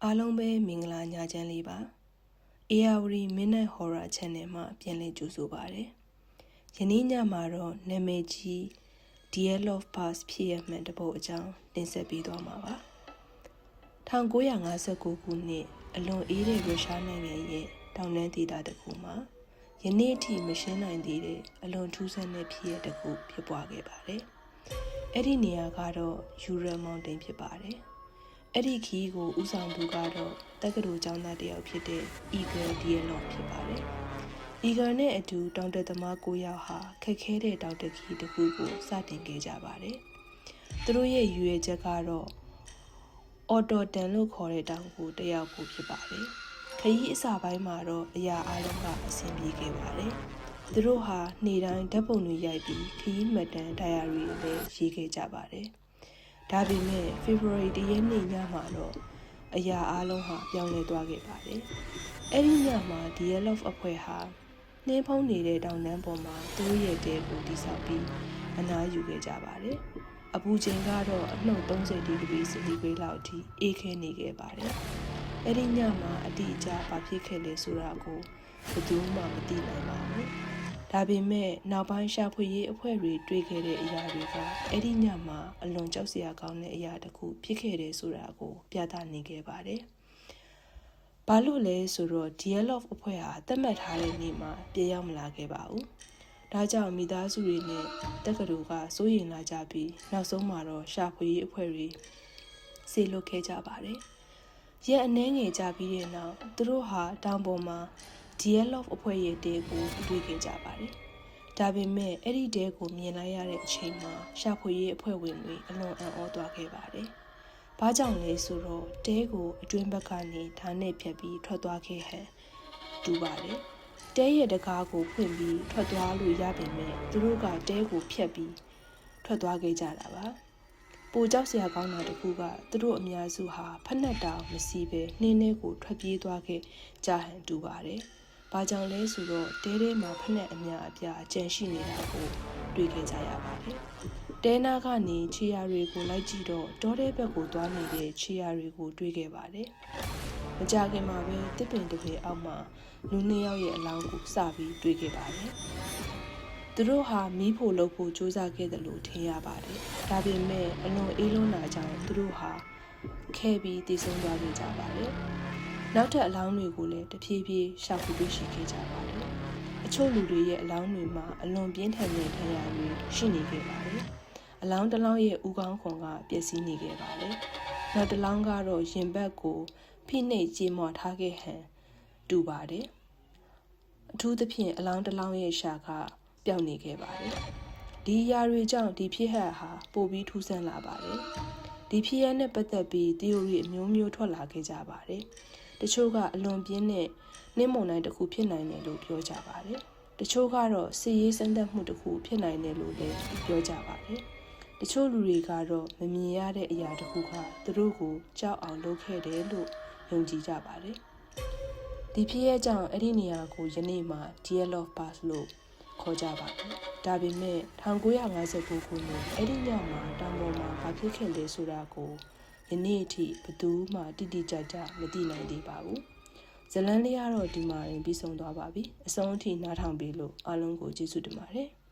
အားလုံးပဲမင်္ဂလာညချမ်းလေးပါ ARD Midnight Horror Channel မှာပြန်လည်ကြိုဆိုပါရစေ။ယနေ့ညမှာတော့နာမည်ကြီး Dear Love Pass ဖြစ်ရမှန်တပုတ်အကြောင်းတင်ဆက်ပေးသွားမှာပါ။1959ခုနှစ်အလွန်အေးတဲ့ရုရှားနိုင်ငံရဲ့တောင်တန်းဒေသတစ်ခုမှာယနေ့အထိမရှင်းနိုင်သေးတဲ့အလွန်ထူးဆန်းတဲ့ဖြစ်ရပ်တစ်ခုဖြစ်ပွားခဲ့ပါတယ်။အဲ့ဒီနေရာကတော့ယူရယ်မောင်တိန်ဖြစ်ပါတယ်။အဲ့ဒီခီးကိုဦးဆောင်သူကတော့တက္ကသိုလ်ကျောင်းသားတစ်ယောက်ဖြစ်တဲ့ Eagle Dialog ဖြစ်ပါတယ်။ Eagle နဲ့အတူတောင်တက်သမား9ယောက်ဟာခက်ခဲတဲ့တောင်တက်ခီးတစ်ခုကိုစတင်ခဲ့ကြပါတယ်။သူတို့ရဲ့ရည်ရွယ်ချက်ကတော့ Auto Tan လို့ခေါ်တဲ့တောင်ကိုတက်ရောက်ဖို့ဖြစ်ပါတယ်။ခရီးအစပိုင်းမှာတော့အရာအလုံးကအဆင်ပြေခဲ့ပါတယ်။သူတို့ဟာနေ့တိုင်းဓာတ်ပုံတွေရိုက်ပြီးခရီးမှတ်တမ်း diary တွေလည်းရေးခဲ့ကြပါတယ်။ဒါပေမဲ့ February 1 ရက်နေ့ညမှာတော့အရာအလုံးဟာပြောင်းလဲသွားခဲ့ပါတယ်။အဲ့ဒီညမှာ Dear Love အဖွဲ့ဟာနှင်းဖုံးနေတဲ့တောင်တန်းပေါ်မှာသူတို့ရဲ့တဲကိုတည်ဆောက်ပြီးအနားယူခဲ့ကြပါတယ်။အပူချိန်ကတော့အနှုတ်30ဒီဂရီစင်တီဂရိတ်လောက်အထိအေးခဲနေခဲ့ပါတယ်။အဲ့ဒီညမှာအတိအကျဘာဖြစ်ခဲ့လဲဆိုတာကိုဘယ်သူမှမသိနိုင်ပါဘူး။ဒါပေမဲ့နောက်ပိုင်းရှာဖွေရေးအဖွဲ့တွေတွေ့ခဲ့တဲ့အရာတွေကအဲ့ဒီညမှာအလွန်ကြောက်စရာကောင်းတဲ့အရာတစ်ခုဖြစ်ခဲ့တယ်ဆိုတာကိုပြသနေခဲ့ပါတယ်။ဘာလို့လဲဆိုတော့ Dear Love အဖွဲ့ဟာသတ်မှတ်ထားတဲ့နေ့မှာပြေရောက်မလာခဲ့ပါဘူး။ဒါကြောင့်မိသားစုတွေနဲ့တက္ကသိုလ်ကစိုးရိမ်လာကြပြီးနောက်ဆုံးမှာတော့ရှာဖွေရေးအဖွဲ့တွေဆေးလွတ်ခဲ့ကြပါတယ်။ရက်အနည်းငယ်ကြာပြီးတဲ့နောက်သူတို့ဟာတောင်ပေါ်မှာDear Love အဖွဲ့ရဲ့တဲကိုတွေ့ခဲ့ကြပါတယ်။ဒါပေမဲ့အဲ့ဒီတဲကိုမြင်လိုက်ရတဲ့အချိန်မှာရှာဖွေရေးအဖွဲ့ဝင်တွေအလွန်အံ့ဩသွားခဲ့ပါတယ်။ဘာကြောင့်လဲဆိုတော့တဲကိုအတွင်းဘက်ကနေဓာတ်နဲ့ဖြတ်ပြီးထွက်သွားခဲ့ဟန်တူပါတယ်။တဲရဲ့တကားကိုဖွင့်ပြီးထွက်သွားလို့ရပေမဲ့သူတို့ကတဲကိုဖြတ်ပြီးထွက်သွားခဲ့ကြတာပါ။ပိုကြောက်စရာကောင်းတာတစ်ခုကသူတို့အများစုဟာဖက်နှက်တောင်မစီးပဲနှင်းထဲကိုထွက်ပြေးသွားခဲ့ကြဟန်တူပါတယ်။ဘာကြောင့်လဲဆိုတော့တဲထဲမှာဖက်နှက်အများအပြားကျန်ရှိနေတာကိုတွေ့ခဲ့ကြရပါတယ်။တဲနာကနေခြေရာတွေကိုလိုက်ကြည့်တော့တောထဲဘက်ကိုသွားနေတဲ့ခြေရာတွေကိုတွေ့ခဲ့ပါတယ်။မကြခင်မှာပဲတစ်ပင်တစ်ပင်အောက်မှာလူ2ယောက်ရဲ့အလောင်းကိုစပြီးတွေ့ခဲ့ပါတယ်။သူတို့ဟာမီးဖို့လုပ်ဖို့ကြိုးစားခဲ့တယ်လို့ထင်ရပါတယ်။ဒါပေမဲ့အလွန်အေးလွန်းတာကြောင့်သူတို့ဟာခဲပြီးတည်ဆုံသွားခဲ့ကြပါတယ်။နောက်ထပ်အလောင်းတွေကိုလည်းတဖြည်းဖြည်းရှာဖွေတွေ့ရှိခဲ့ကြပါတယ်။အချို့လူတွေရဲ့အလောင်းတွေမှာအလွန်ပြင်းထန်တဲ့ဒဏ်ရာတွေရှိနေခဲ့ပါတယ်။အလောင်းတစ်လောင်းရဲ့ဦးခေါင်းခွန်ကပျက်စီးနေခဲ့ပါတယ်။နောက်တစ်လောင်းကတော့ရင်ဘတ်ကိုဖိနှိပ်ကြေမွထားခဲ့ဟန်တူပါတယ်။အထူးသဖြင့်အလောင်းတစ်လောင်းရဲ့ရှာကပျောက်နေခဲ့ပါတယ်။ဒီအရာတွေကြောင့်ဒီဖြစ်ဟတ်ဟာပိုပြီးထူးဆန်းလာပါတယ်။ဒီဖြစ်ရပ်နဲ့ပတ်သက်ပြီး theory အမျိုးမျိုးထွက်လာခဲ့ကြပါတယ်။တချို့ကအလွန်ပြင်းတဲ့နှင်းမုန်တိုင်းတစ်ခုဖြစ်နိုင်တယ်လို့ပြောကြပါတယ်။တချို့ကတော့စစ်ရေးစမ်းသပ်မှုတစ်ခုဖြစ်နိုင်တယ်လို့လည်းပြောကြပါတယ်။တချို့လူတွေကတော့မမြင်ရတဲ့အရာတစ်ခုကသူတို့ကိုကြောက်အောင်လုပ်ခဲ့တယ်လို့ယုံကြည်ကြပါတယ်။ဒီဖြစ်ရပ်ကြောင့်အဲ့ဒီနေရာကိုယနေ့မှာ Dear Love Pass လို့ခေါ်ကြပါတယ်။ဒါပေမဲ့1959ခုနှစ်အဲ့ဒီညမှာတောင်ပေါ်မှာဘာဖြစ်ခဲ့လဲဆိုတာကိုယနေ့အထိဘယ်သူမှတိတိကျကျမသိနိုင်သေးပါဘူး။ဇလန်းလေးကတော့ဒီမှာရင်ပြီးဆုံးသွားပါပြီ။အဆုံးအထိနားထောင်ပေးလို့အားလုံးကိုကျေးဇူးတင်ပါတယ်။